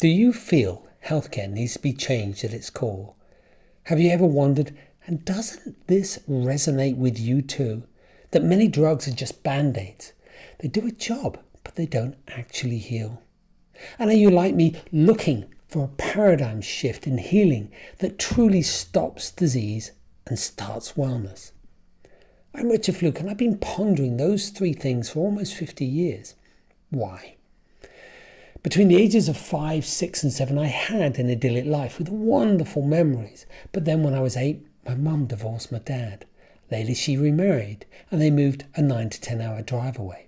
Do you feel healthcare needs to be changed at its core? Have you ever wondered, and doesn't this resonate with you too, that many drugs are just band-aids? They do a job, but they don't actually heal. And are you like me, looking for a paradigm shift in healing that truly stops disease and starts wellness? I'm Richard Fluke, and I've been pondering those three things for almost 50 years. Why? Between the ages of 5, 6 and 7, I had an idyllic life with wonderful memories. But then when I was 8, my mum divorced my dad. Later she remarried and they moved a 9 to 10 hour drive away.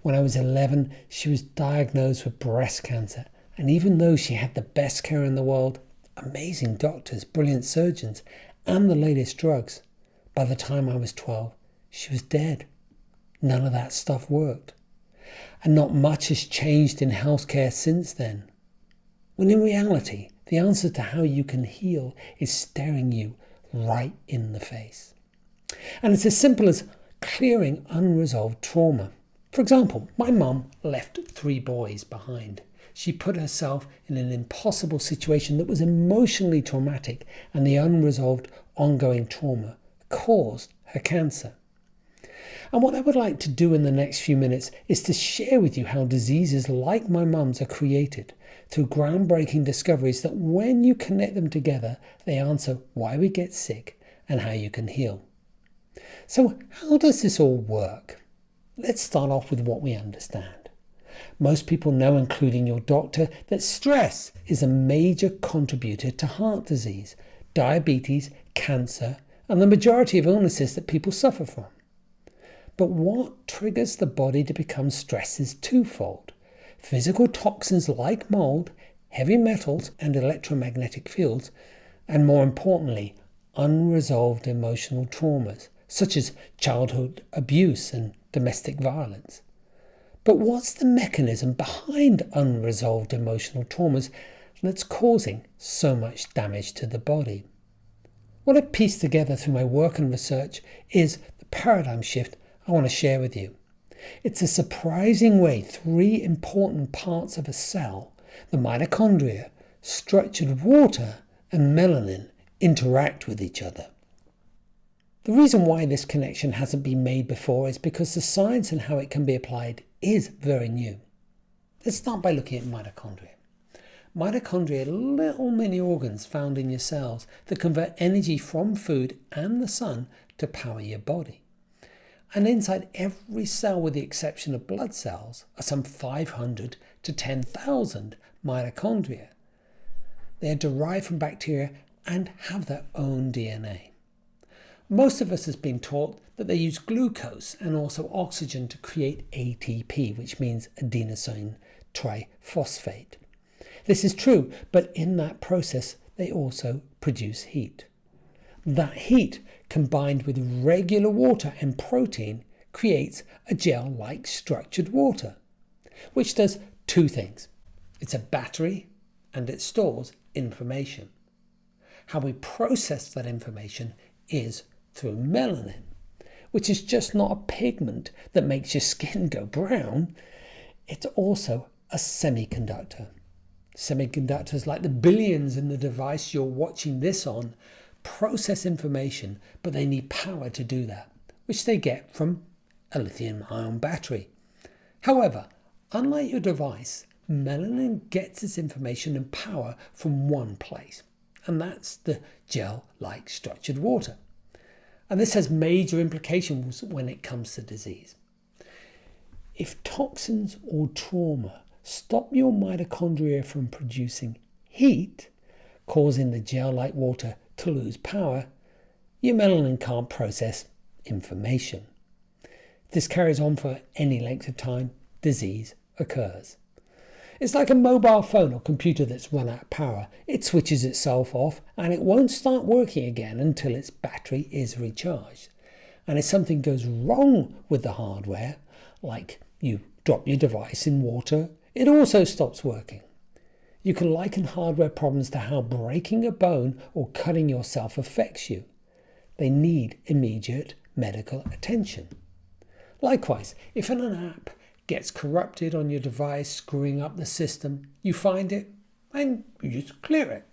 When I was 11, she was diagnosed with breast cancer. And even though she had the best care in the world, amazing doctors, brilliant surgeons, and the latest drugs, by the time I was 12, she was dead. None of that stuff worked. And not much has changed in healthcare since then. When in reality, the answer to how you can heal is staring you right in the face. And it's as simple as clearing unresolved trauma. For example, my mum left 3 boys behind. She put herself in an impossible situation that was emotionally traumatic, and the unresolved ongoing trauma caused her cancer. And what I would like to do in the next few minutes is to share with you how diseases like my mum's are created through groundbreaking discoveries that when you connect them together, they answer why we get sick and how you can heal. So how does this all work? Let's start off with what we understand. Most people know, including your doctor, that stress is a major contributor to heart disease, diabetes, cancer, and the majority of illnesses that people suffer from. But what triggers the body to become stressed is twofold. Physical toxins like mold, heavy metals and electromagnetic fields, and more importantly, unresolved emotional traumas, such as childhood abuse and domestic violence. But what's the mechanism behind unresolved emotional traumas that's causing so much damage to the body? What I've pieced together through my work and research is the paradigm shift I want to share with you. It's a surprising way 3 important parts of a cell, the mitochondria, structured water, and melanin, interact with each other. The reason why this connection hasn't been made before is because the science and how it can be applied is very new. Let's start by looking at mitochondria. Mitochondria are little mini organs found in your cells that convert energy from food and the sun to power your body. And inside every cell, with the exception of blood cells, are some 500 to 10,000 mitochondria. They are derived from bacteria and have their own DNA. Most of us has been taught that they use glucose and also oxygen to create ATP, which means adenosine triphosphate. This is true, but in that process, they also produce heat. That heat, combined with regular water and protein, creates a gel-like structured water, which does 2 things. It's a battery and it stores information. How we process that information is through melanin, which is just not a pigment that makes your skin go brown. It's also a semiconductor. Semiconductors, like the billions in the device you're watching this on, process information, but they need power to do that, which they get from a lithium-ion battery. However, unlike your device, melanin gets its information and power from one place, and that's the gel-like structured water. And this has major implications when it comes to disease. If toxins or trauma stop your mitochondria from producing heat, causing the gel-like water to lose power, your melanin can't process information. If this carries on for any length of time, disease occurs. It's like a mobile phone or computer that's run out of power. It switches itself off and it won't start working again until its battery is recharged. And if something goes wrong with the hardware, like you drop your device in water, it also stops working. You can liken hardware problems to how breaking a bone or cutting yourself affects you. They need immediate medical attention. Likewise, if an app gets corrupted on your device, screwing up the system, you find it, and you just clear it.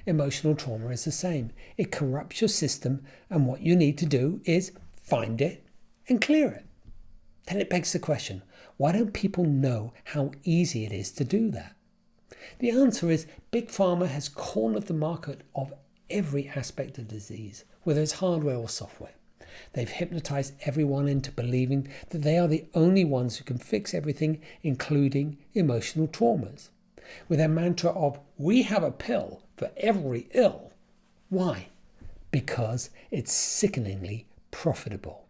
Emotional trauma is the same. It corrupts your system, and what you need to do is find it and clear it. Then it begs the question, why don't people know how easy it is to do that? The answer is Big Pharma has cornered the market of every aspect of disease, whether it's hardware or software. They've hypnotized everyone into believing that they are the only ones who can fix everything, including emotional traumas. With their mantra of, we have a pill for every ill. Why? Because it's sickeningly profitable.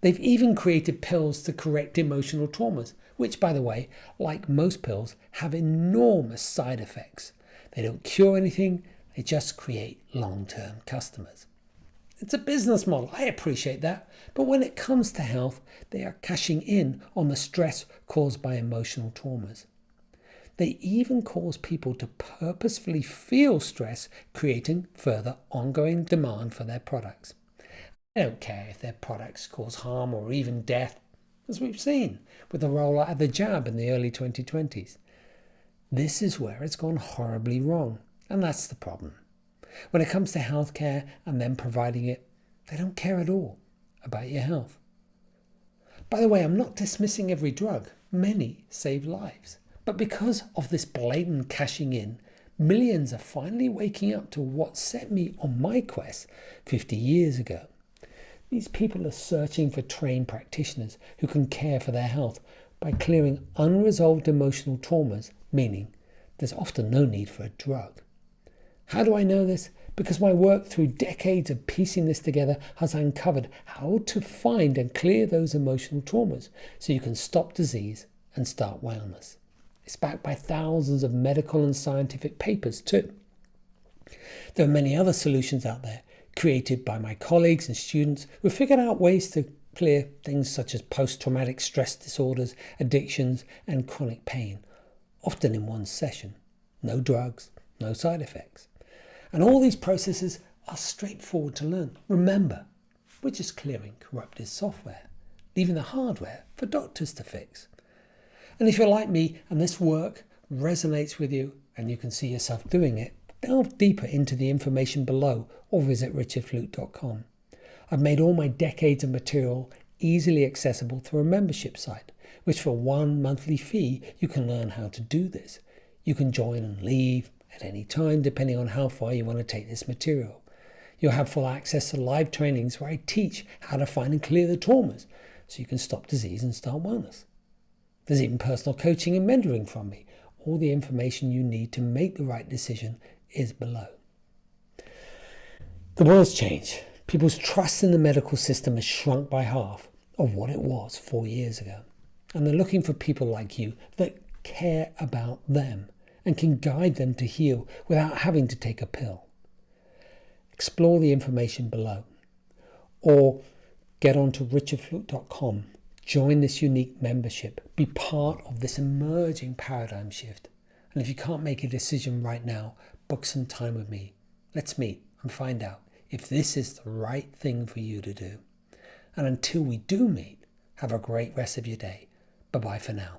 They've even created pills to correct emotional traumas, which, by the way, like most pills, have enormous side effects. They don't cure anything, they just create long-term customers. It's a business model, I appreciate that, but when it comes to health, they are cashing in on the stress caused by emotional traumas. They even cause people to purposefully feel stress, creating further ongoing demand for their products. They don't care if their products cause harm or even death, as we've seen with the rollout of the jab in the early 2020s. This is where it's gone horribly wrong, and that's the problem. When it comes to healthcare and them providing it, they don't care at all about your health. By the way, I'm not dismissing every drug. Many save lives. But because of this blatant cashing in, millions are finally waking up to what set me on my quest 50 years ago. These people are searching for trained practitioners who can care for their health by clearing unresolved emotional traumas, meaning there's often no need for a drug. How do I know this? Because my work through decades of piecing this together has uncovered how to find and clear those emotional traumas so you can stop disease and start wellness. It's backed by thousands of medical and scientific papers too. There are many other solutions out there created by my colleagues and students who figured out ways to clear things such as post-traumatic stress disorders, addictions, and chronic pain, often in one session. No drugs, no side effects. And all these processes are straightforward to learn. Remember, we're just clearing corrupted software, leaving the hardware for doctors to fix. And if you're like me and this work resonates with you and you can see yourself doing it, delve deeper into the information below or visit richardflute.com. I've made all my decades of material easily accessible through a membership site, which for one monthly fee, you can learn how to do this. You can join and leave at any time, depending on how far you want to take this material. You'll have full access to live trainings where I teach how to find and clear the traumas so you can stop disease and start wellness. There's even personal coaching and mentoring from me. All the information you need to make the right decision is below. The world's changed. People's trust in the medical system has shrunk by half of what it was 4 years ago. And they're looking for people like you that care about them and can guide them to heal without having to take a pill. Explore the information below or get onto richardflute.com. Join this unique membership. Be part of this emerging paradigm shift. And if you can't make a decision right now, book some time with me. Let's meet and find out if this is the right thing for you to do. And until we do meet, have a great rest of your day. Bye-bye for now.